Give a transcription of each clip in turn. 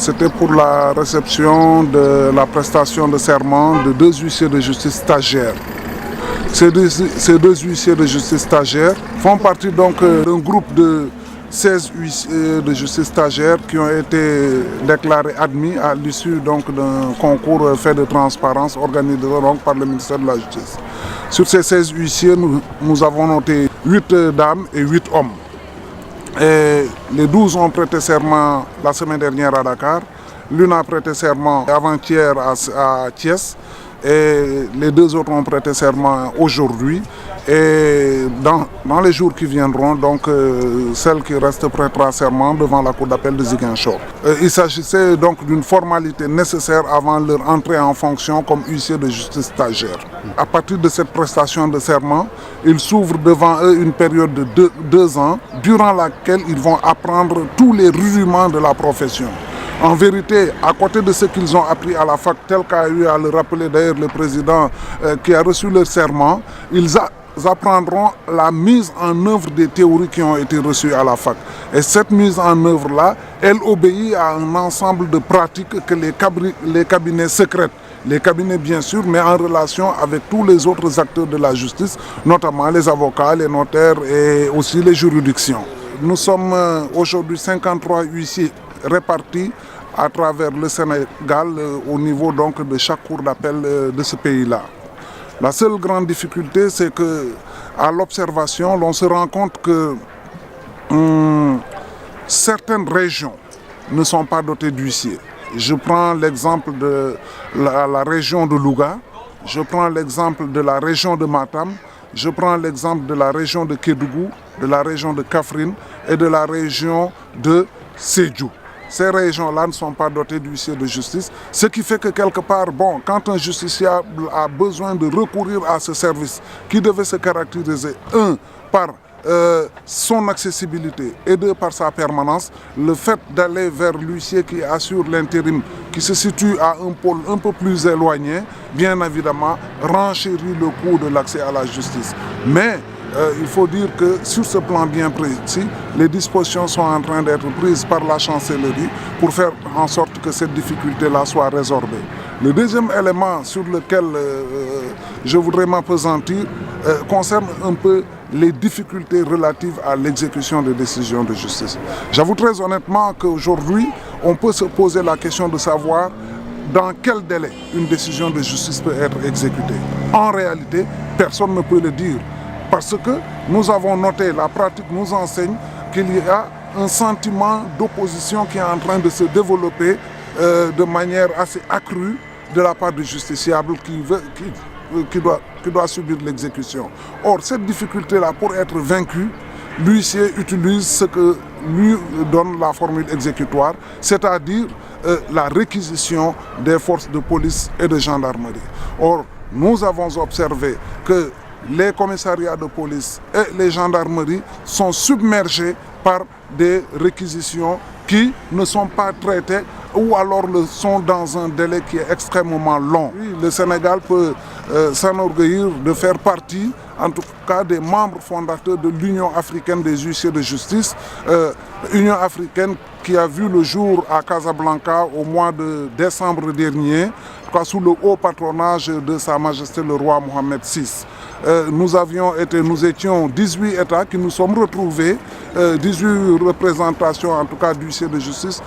C'était pour la réception de la prestation de serment de 2 huissiers de justice stagiaires. Ces deux huissiers de justice stagiaires font partie donc d'un groupe de 16 huissiers de justice stagiaires qui ont été déclarés admis à l'issue d'un concours fait de transparence organisé donc par le ministère de la Justice. Sur ces 16 huissiers, nous avons noté 8 dames et 8 hommes. Et les 12 ont prêté serment la semaine dernière à Dakar. L'une a prêté serment avant-hier à Thiès. Et les 2 autres ont prêté serment aujourd'hui. Et dans les jours qui viendront, donc celle qui reste prêtera serment devant la cour d'appel de Ziguinchor. Il s'agissait donc d'une formalité nécessaire avant leur entrée en fonction comme huissier de justice stagiaire. À partir de cette prestation de serment, il s'ouvre devant eux une période de 2 ans, durant laquelle ils vont apprendre tous les rudiments de la profession. En vérité, à côté de ce qu'ils ont appris à la fac, tel qu'a eu à le rappeler d'ailleurs le président qui a reçu leur serment, ils apprendront la mise en œuvre des théories qui ont été reçues à la fac. Et cette mise en œuvre-là, elle obéit à un ensemble de pratiques que les cabinets secrètent. Les cabinets bien sûr, mais en relation avec tous les autres acteurs de la justice, notamment les avocats, les notaires et aussi les juridictions. Nous sommes aujourd'hui 53 huissiers répartis à travers le Sénégal au niveau donc de chaque cour d'appel de ce pays-là. La seule grande difficulté, c'est qu'à l'observation, l'on se rend compte que certaines régions ne sont pas dotées d'huissiers. Je prends l'exemple de la région de Louga, je prends l'exemple de la région de Matam, je prends l'exemple de la région de Kédougou, de la région de Kaffrine et de la région de Sédhiou. Ces régions-là ne sont pas dotées d'huissiers de justice, ce qui fait que quelque part, quand un justiciable a besoin de recourir à ce service qui devait se caractériser, 1, par son accessibilité et 2, par sa permanence, le fait d'aller vers l'huissier qui assure l'intérim, qui se situe à un pôle un peu plus éloigné, bien évidemment, renchérit le coût de l'accès à la justice. Mais il faut dire que sur ce plan bien précis, les dispositions sont en train d'être prises par la chancellerie pour faire en sorte que cette difficulté-là soit résorbée. Le deuxième élément sur lequel je voudrais m'appesantir concerne un peu les difficultés relatives à l'exécution des décisions de justice. J'avoue très honnêtement qu'aujourd'hui, on peut se poser la question de savoir dans quel délai une décision de justice peut être exécutée. En réalité, personne ne peut le dire. Parce que nous avons noté, la pratique nous enseigne qu'il y a un sentiment d'opposition qui est en train de se développer de manière assez accrue de la part du justiciable qui doit subir l'exécution. Or, cette difficulté-là, pour être vaincue, l'huissier utilise ce que lui donne la formule exécutoire, c'est-à-dire la réquisition des forces de police et de gendarmerie. Or, nous avons observé que les commissariats de police et les gendarmeries sont submergés par des réquisitions qui ne sont pas traitées ou alors le sont dans un délai qui est extrêmement long. Le Sénégal peut s'enorgueillir de faire partie, en tout cas des membres fondateurs de l'Union africaine des huissiers de justice, Union africaine qui a vu le jour à Casablanca au mois de décembre dernier, sous le haut patronage de Sa Majesté le roi Mohamed VI. Nous étions 18 États qui nous sommes retrouvés, 18 représentations en tout cas d'huissiers de justice,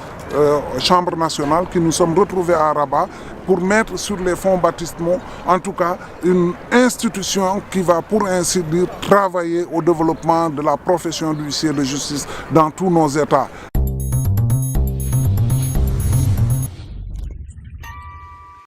Chambre nationale, qui nous sommes retrouvés à Rabat pour mettre sur les fonds baptismaux, en tout cas, une institution qui va, pour ainsi dire, travailler au développement de la profession d'huissier de justice dans tous nos États.